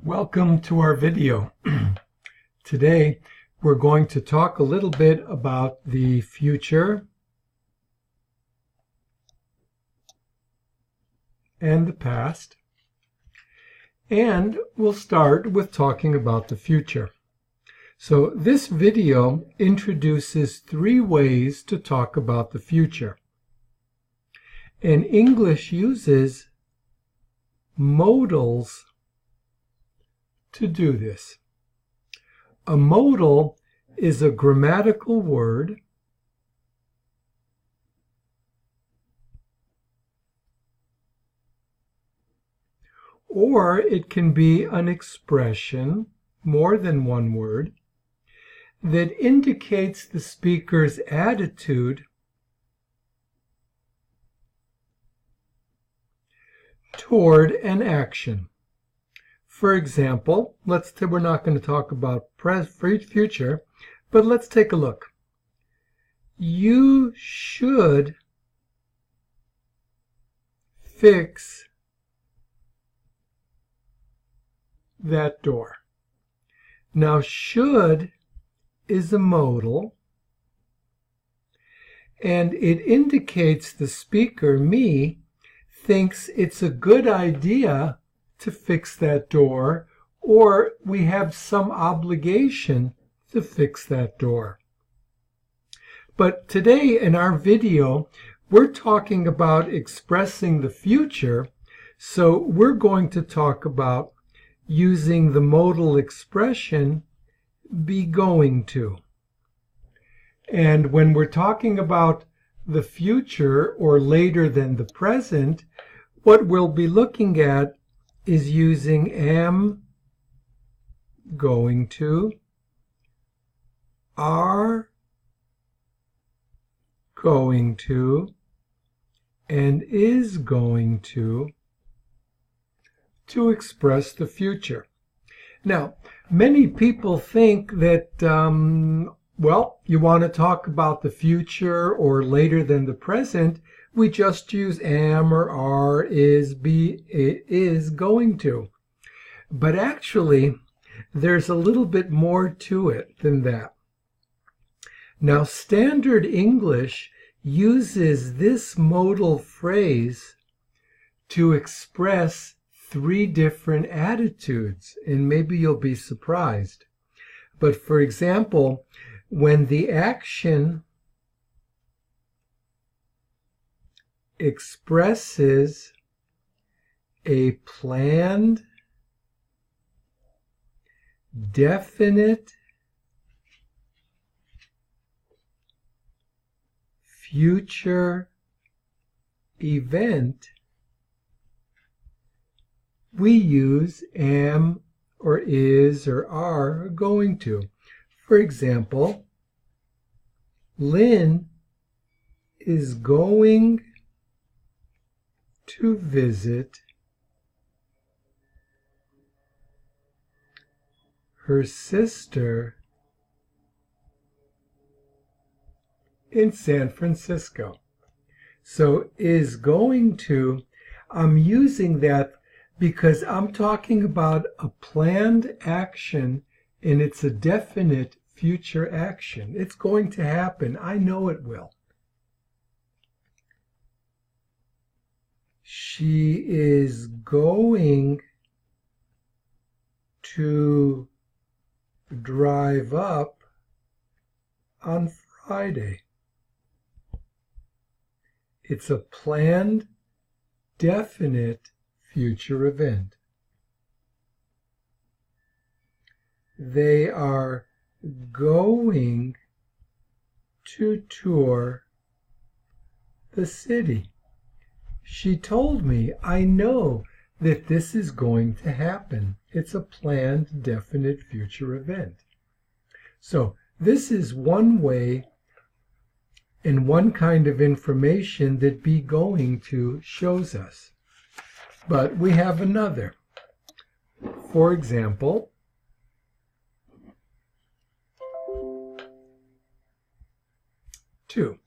Welcome to our video. Today we're going to talk a little bit about the future and the past, and we'll start with talking about the future. So this video introduces 3 ways to talk about the future, and English uses modals to do this. A modal is a grammatical word or it can be an expression, more than one word, that indicates the speaker's attitude toward an action. For example, we're not going to talk about future, but let's take a look. You should fix that door. Now, should is a modal, and it indicates the speaker, me, thinks it's a good idea to fix that door, or we have some obligation to fix that door. But today in our video, we're talking about expressing the future, so we're going to talk about using the modal expression be going to. And when we're talking about the future or later than the present, what we'll be looking at is using am going to, are going to, and is going to express the future. Now, many people think that, well, you want to talk about the future or later than the present, we just use am or are, is, be, is going to. But actually, there's a little bit more to it than that. Now, Standard English uses this modal phrase to express 3 different attitudes, and maybe you'll be surprised. But for example, when the action expresses a planned, definite, future event, we use am or is or are going to. For example, Lynn is going to visit her sister in San Francisco. So is going to, I'm using that because I'm talking about a planned action and it's a definite future action. It's going to happen. I know it will. She is going to drive up on Friday. It's a planned, definite future event. They are going to tour the city. She told me, I know that this is going to happen. It's a planned, definite future event. So this is one way and one kind of information that be going to shows us. But we have another. For example, to.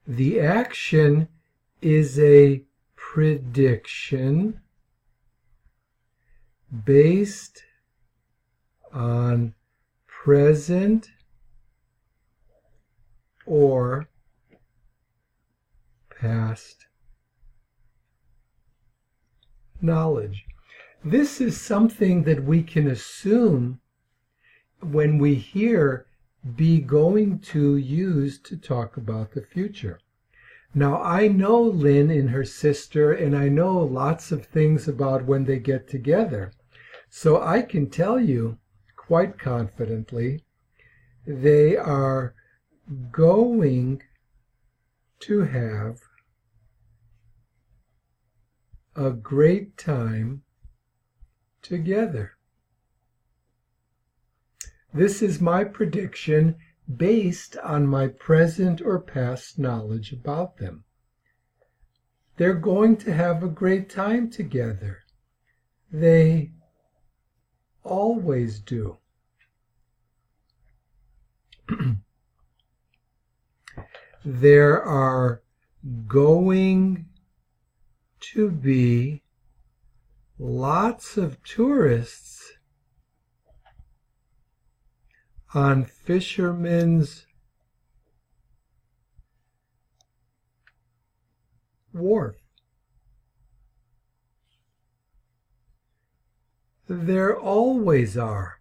The action is a prediction based on present or past knowledge. This is something that we can assume when we hear be going to used to talk about the future. Now, I know Lynn and her sister, and I know lots of things about when they get together. So I can tell you quite confidently they are going to have a great time together. This is my prediction based on my present or past knowledge about them. They're going to have a great time together. They always do. There are going to be lots of tourists on Fisherman's Wharf. There always are.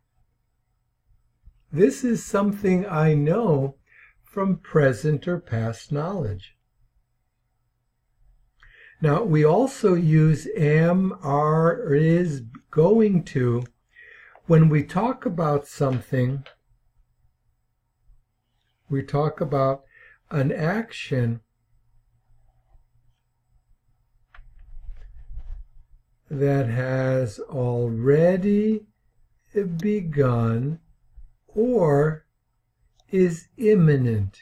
This is something I know from present or past knowledge. Now, we also use am, are, or is, going to when we talk about something. We talk about an action that has already begun or is imminent.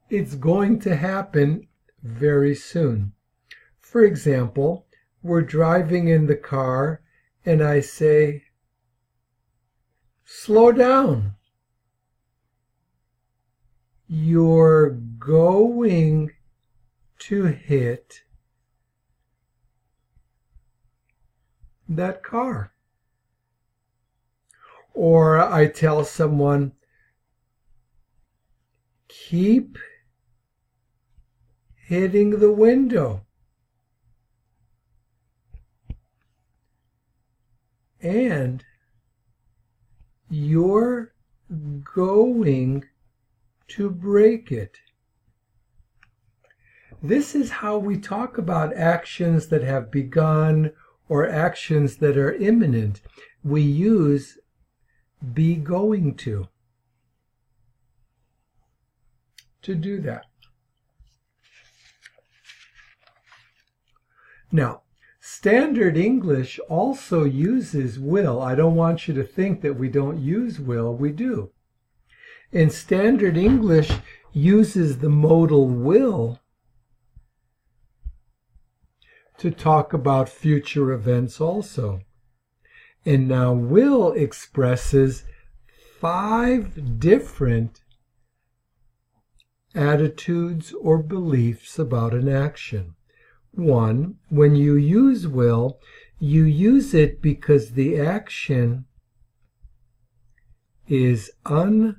It's going to happen very soon. For example, we're driving in the car and I say, slow down. You're going to hit that car. Or I tell someone, keep hitting the window. And you're going to break it. This is how we talk about actions that have begun or actions that are imminent. We use be going to do that. Now, Standard English also uses will. I don't want you to think that we don't use will. We do. And Standard English uses the modal will to talk about future events also. And now will expresses 5 different attitudes or beliefs about an action. 1, when you use will, you use it because the action is unplanned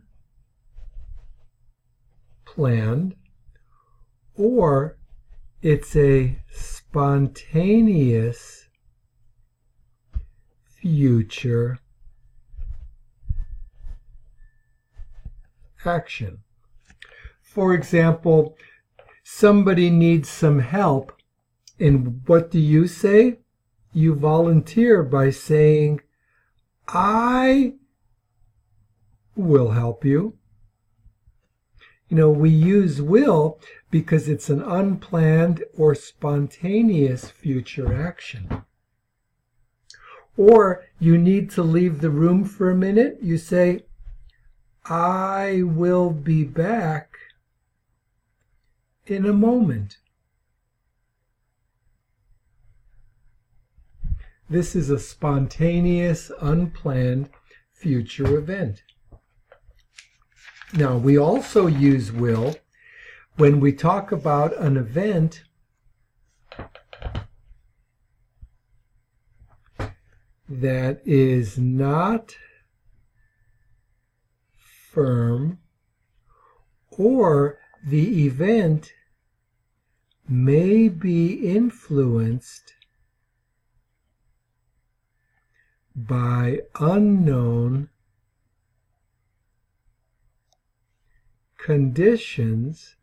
or it's a spontaneous future action. For example, somebody needs some help, and what do you say? You volunteer by saying, I will help you. You know, we use will because it's an unplanned or spontaneous future action. Or you need to leave the room for a minute. You say, I will be back in a moment. This is a spontaneous, unplanned future event. Now, we also use will When we talk about an event, that is not firm, or the event may be influenced by unknown conditions,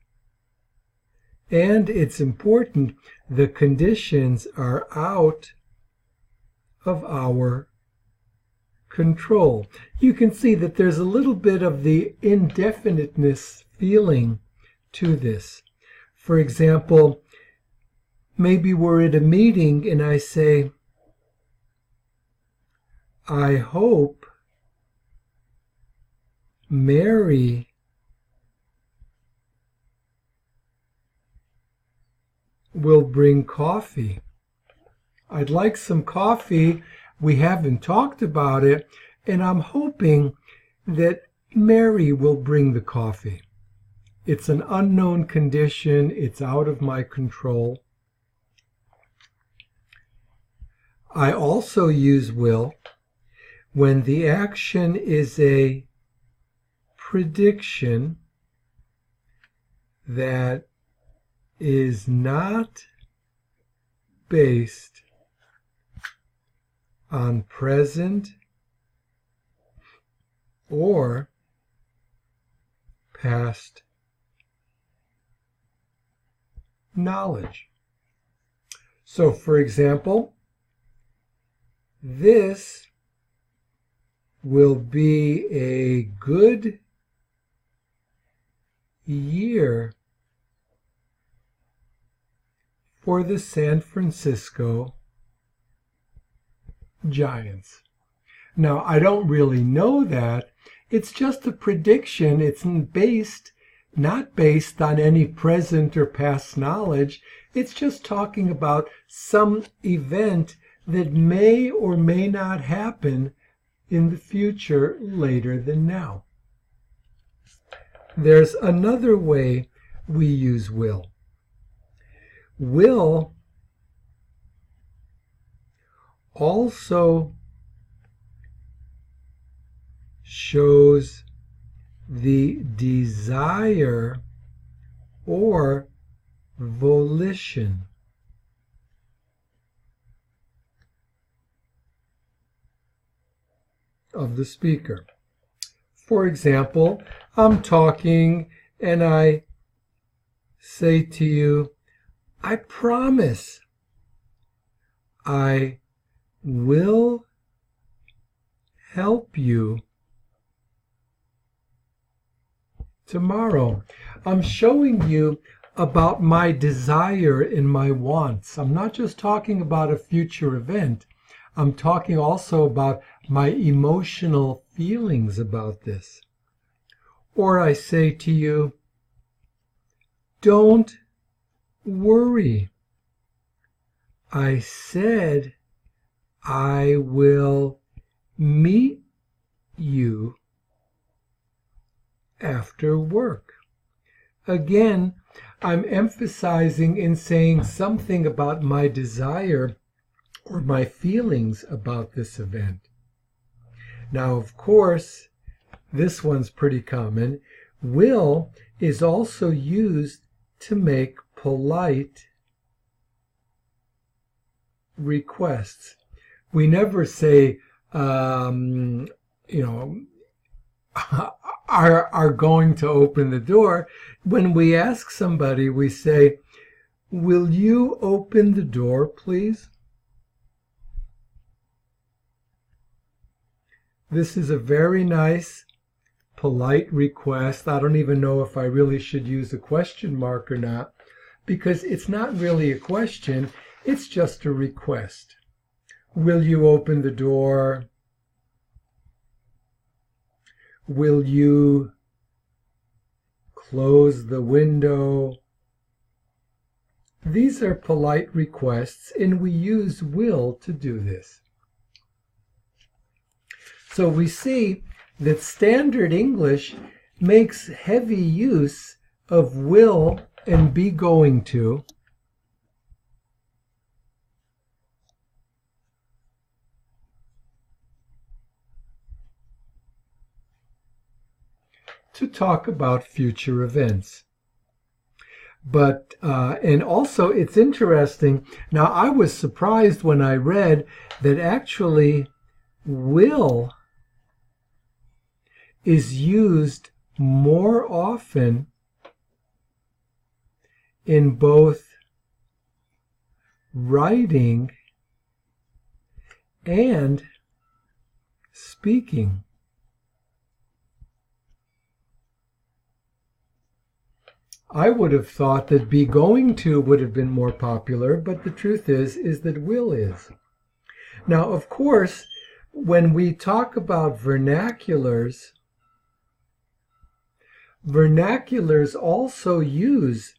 and it's important, the conditions are out of our control. You can see that there's a little bit of the indefiniteness feeling to this. For example, maybe we're at a meeting and I say, I hope Mary will bring coffee. I'd like some coffee. We haven't talked about it, and I'm hoping that Mary will bring the coffee. It's an unknown condition. It's out of my control. I also use will when the action is a prediction that is not based on present or past knowledge. So, for example, this will be a good year for the San Francisco Giants. Now, I don't really know that. It's just a prediction. It's not based on any present or past knowledge. It's just talking about some event that may or may not happen in the future later than now. There's another way we use will. Will also shows the desire or volition of the speaker. For example, I'm talking and I say to you, I promise I will help you tomorrow. I'm showing you about my desire and my wants. I'm not just talking about a future event. I'm talking also about my emotional feelings about this. Or I say to you, don't worry. I said I will meet you after work. Again, I'm emphasizing and saying something about my desire or my feelings about this event. Now, of course, this one's pretty common. Will is also used to make polite requests. We never say, are going to open the door. When we ask somebody, we say, will you open the door, please? This is a very nice, polite request. I don't even know if I really should use a question mark or not, because it's not really a question. It's just a request. Will you open the door? Will you close the window? These are polite requests, and we use will to do this. So we see that Standard English makes heavy use of will and be going to talk about future events. But, and also it's interesting, now I was surprised when I read that actually will is used more often in both writing and speaking. I would have thought that be going to would have been more popular, but the truth is that will is. Now, of course, when we talk about vernaculars, vernaculars also use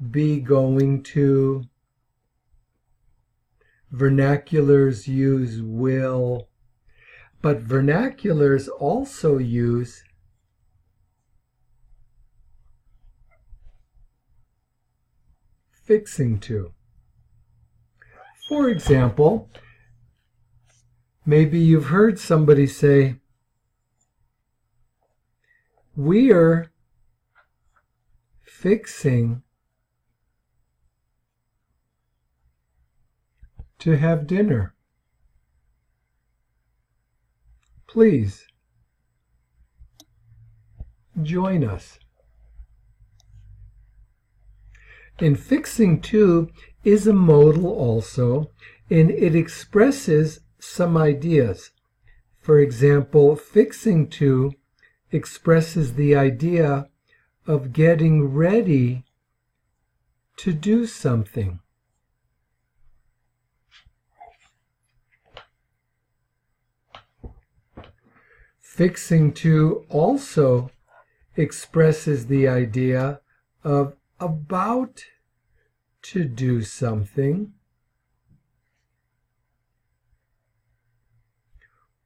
be going to. Vernaculars use will, but vernaculars also use fixing to. For example, maybe you've heard somebody say, "We're fixing to have dinner. Please join us." And fixing to is a modal also, and it expresses some ideas. For example, fixing to expresses the idea of getting ready to do something. Fixing to also expresses the idea of about to do something,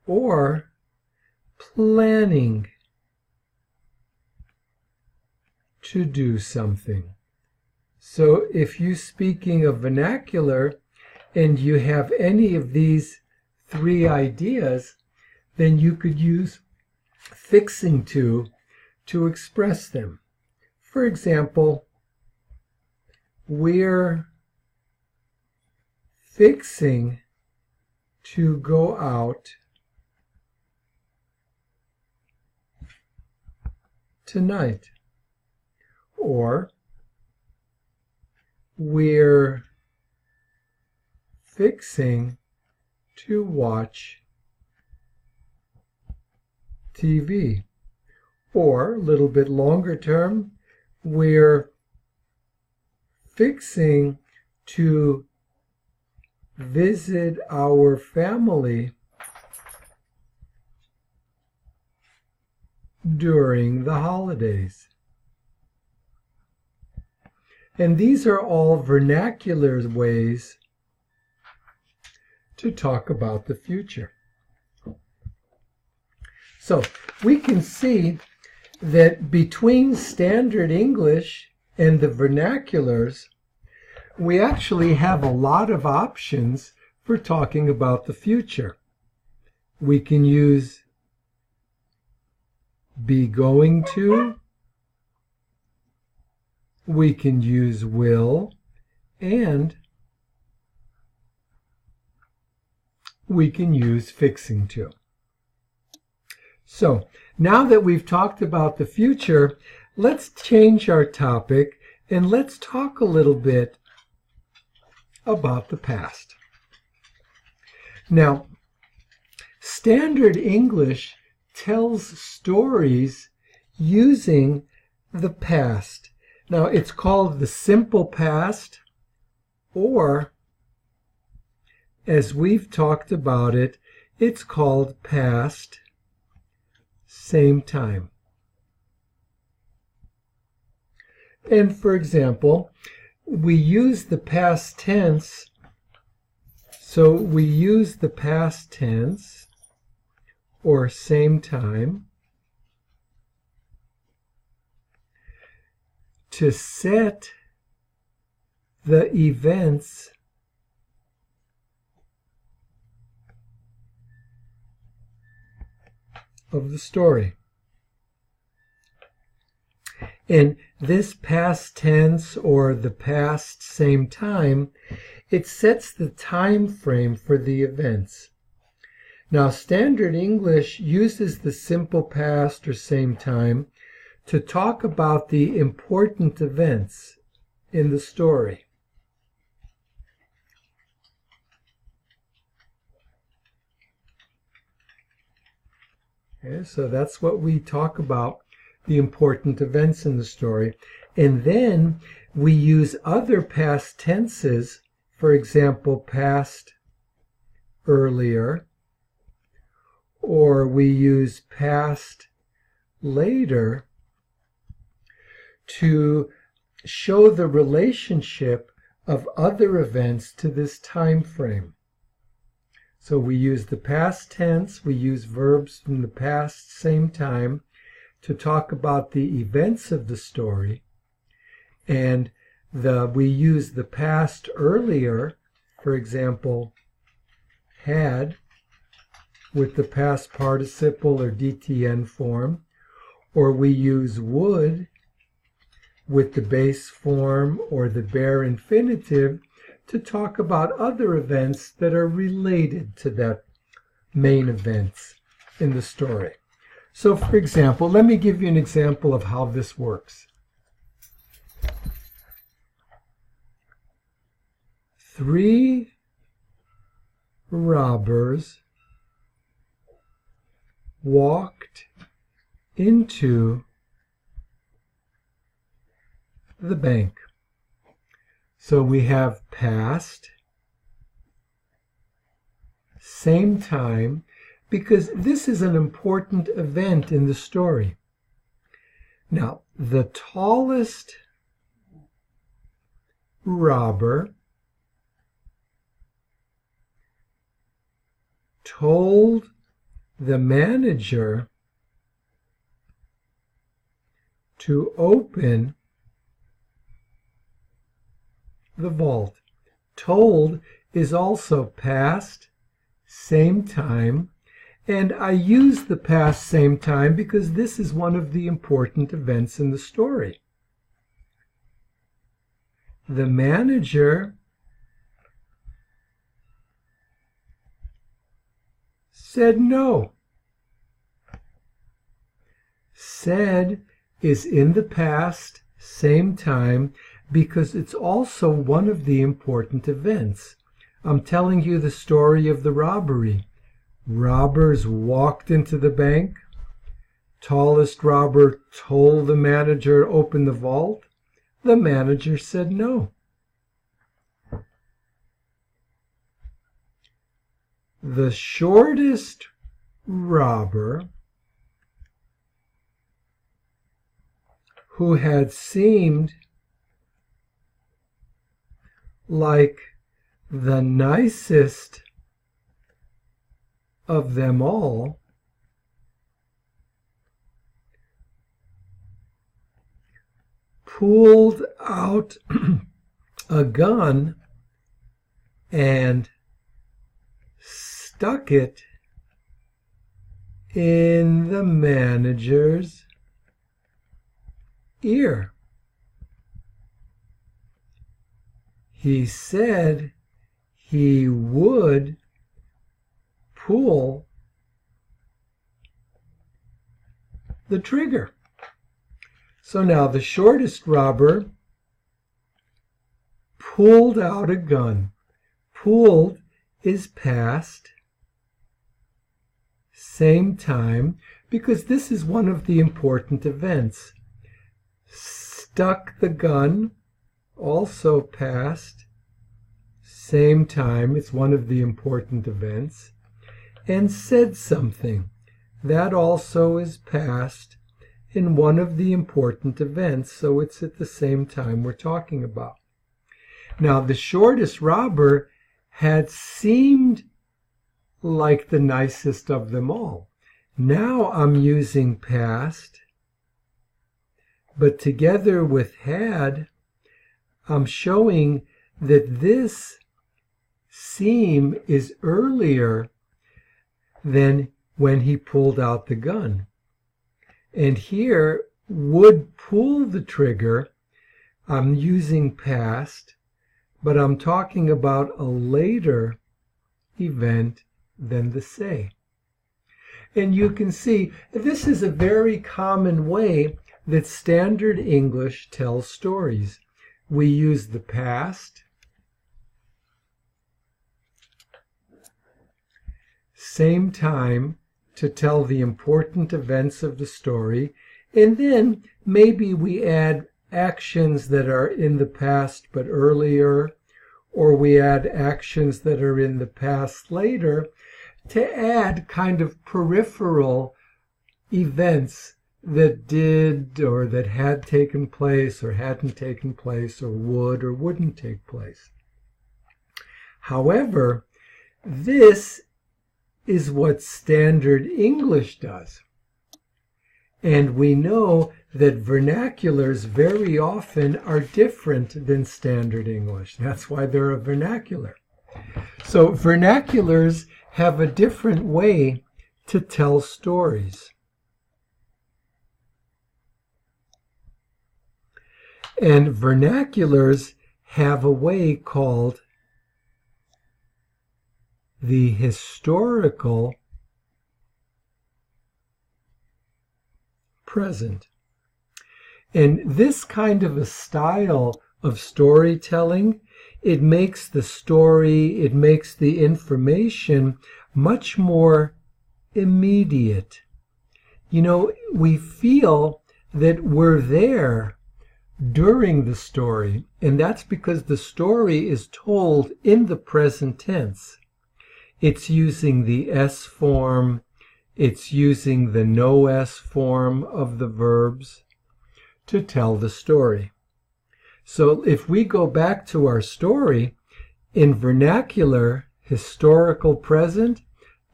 or planning to do something. So if you're speaking of vernacular and you have any of these three ideas, then you could use fixing to express them. For example, we're fixing to go out tonight. Or we're fixing to watch TV. Or, a little bit longer term, we're fixing to visit our family during the holidays. And these are all vernacular ways to talk about the future. So we can see that between Standard English and the vernaculars, we actually have a lot of options for talking about the future. We can use be going to, we can use will, and we can use fixing to. So now that we've talked about the future, let's change our topic and let's talk a little bit about the past. Now, Standard English tells stories using the past. Now, it's called the simple past, or, as we've talked about it, it's called past same time. And for example, we use the past tense, so we use the past tense or same time to set the events of the story. And this past tense, or the past same time, it sets the time frame for the events. Now, Standard English uses the simple past or same time to talk about the important events in the story. Okay, so that's what we talk about, the important events in the story. And then we use other past tenses, for example, past earlier, or we use past later to show the relationship of other events to this time frame. So we use the past tense, we use verbs from the past same time to talk about the events of the story, and we use the past earlier, for example, had, with the past participle or DTN form, or we use would with the base form or the bare infinitive to talk about other events that are related to that main events in the story. So, for example, let me give you an example of how this works. 3 robbers walked into the bank. So we have past, same time, because this is an important event in the story. Now, the tallest robber told the manager to open the vault. Told is also past, same time, and I use the past same time because this is one of the important events in the story. The manager said no. Said is in the past, same time, because it's also one of the important events. I'm telling you the story of the robbery. Robbers walked into the bank. Tallest robber told the manager to open the vault. The manager said no. The shortest robber, who had seemed like the nicest of them all, pulled out a gun and stuck it in the manager's ear. He said he would pull the trigger. So now the shortest robber pulled out a gun. Pulled is past, same time, because this is one of the important events. Stuck the gun, also past, same time, it's one of the important events, and said something. That also is past in one of the important events, so it's at the same time we're talking about. Now, the shortest robber had seemed like the nicest of them all. Now I'm using past but together with had, I'm showing that this seam is earlier than when he pulled out the gun. And here, would pull the trigger, I'm using past, but I'm talking about a later event than the say. And you can see this is a very common way that Standard English tells stories. We use the past, same time to tell the important events of the story, and then maybe we add actions that are in the past but earlier, or we add actions that are in the past later, to add kind of peripheral events that did or that had taken place or hadn't taken place or would or wouldn't take place. However, this is what Standard English does. And we know that vernaculars very often are different than Standard English. That's why they're a vernacular. So vernaculars have a different way to tell stories. And vernaculars have a way called the historical present. And this kind of a style of storytelling, it makes the story, it makes the information much more immediate. You know, we feel that we're there during the story, and that's because the story is told in the present tense. It's using the S form, it's using the no S form of the verbs to tell the story. So if we go back to our story, in vernacular, historical present,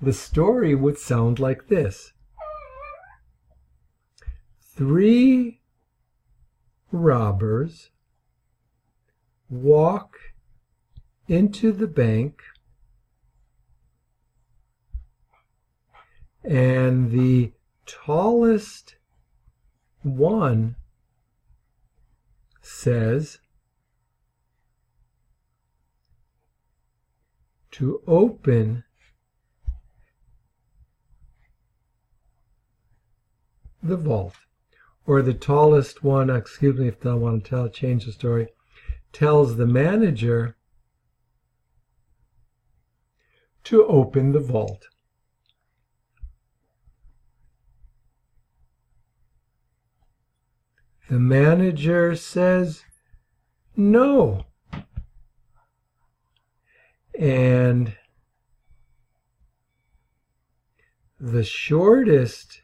the story would sound like this. 3 robbers walk into the bank, and the tallest one says to open the vault. Or the tallest one, excuse me if I want to change the story, tells the manager to open the vault. The manager says no. And the shortest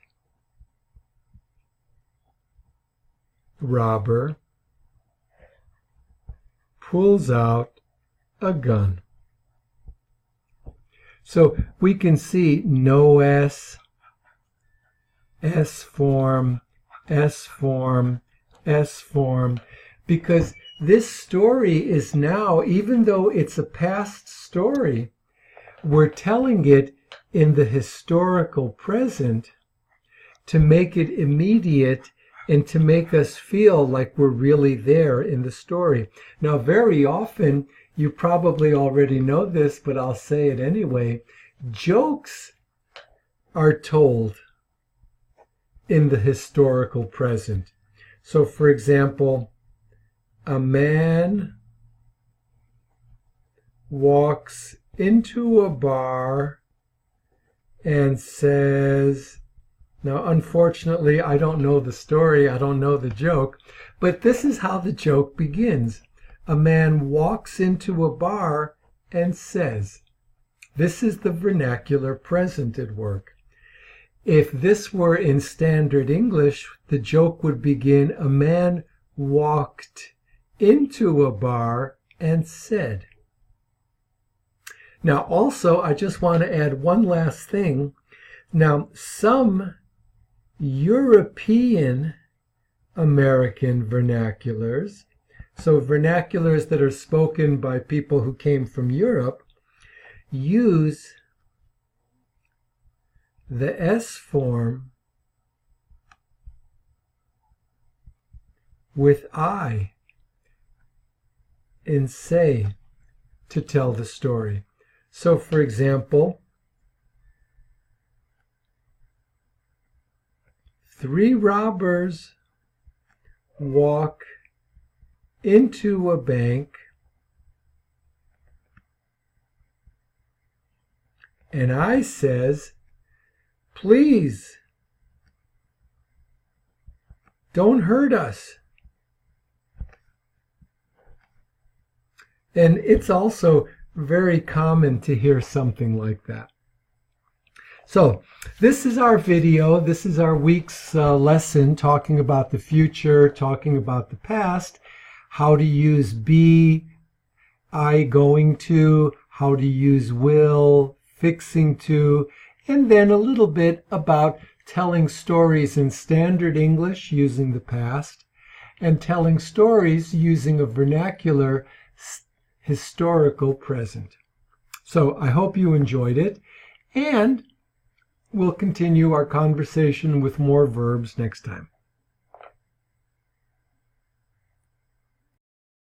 robber pulls out a gun. So we can see no S, S form, S form, S form, because this story is now, even though it's a past story, we're telling it in the historical present to make it immediate and to make us feel like we're really there in the story. Now, very often, you probably already know this, but I'll say it anyway, jokes are told in the historical present. So, for example, a man walks into a bar and says, now, unfortunately, I don't know the story, I don't know the joke, but this is how the joke begins. A man walks into a bar and says, this is the vernacular present at work. If this were in Standard English, the joke would begin, a man walked into a bar and said. Now, also, I just want to add one last thing. Now, some European American vernaculars. So vernaculars that are spoken by people who came from Europe use the S form with I in say to tell the story. So for example, 3 robbers walk into a bank and I says, please don't hurt us. And it's also very common to hear something like that. So this is our video. This is our week's lesson talking about the future, talking about the past, how to use be, I going to, how to use will, fixing to, and then a little bit about telling stories in standard English using the past and telling stories using a vernacular historical present. So I hope you enjoyed it, and we'll continue our conversation with more verbs next time.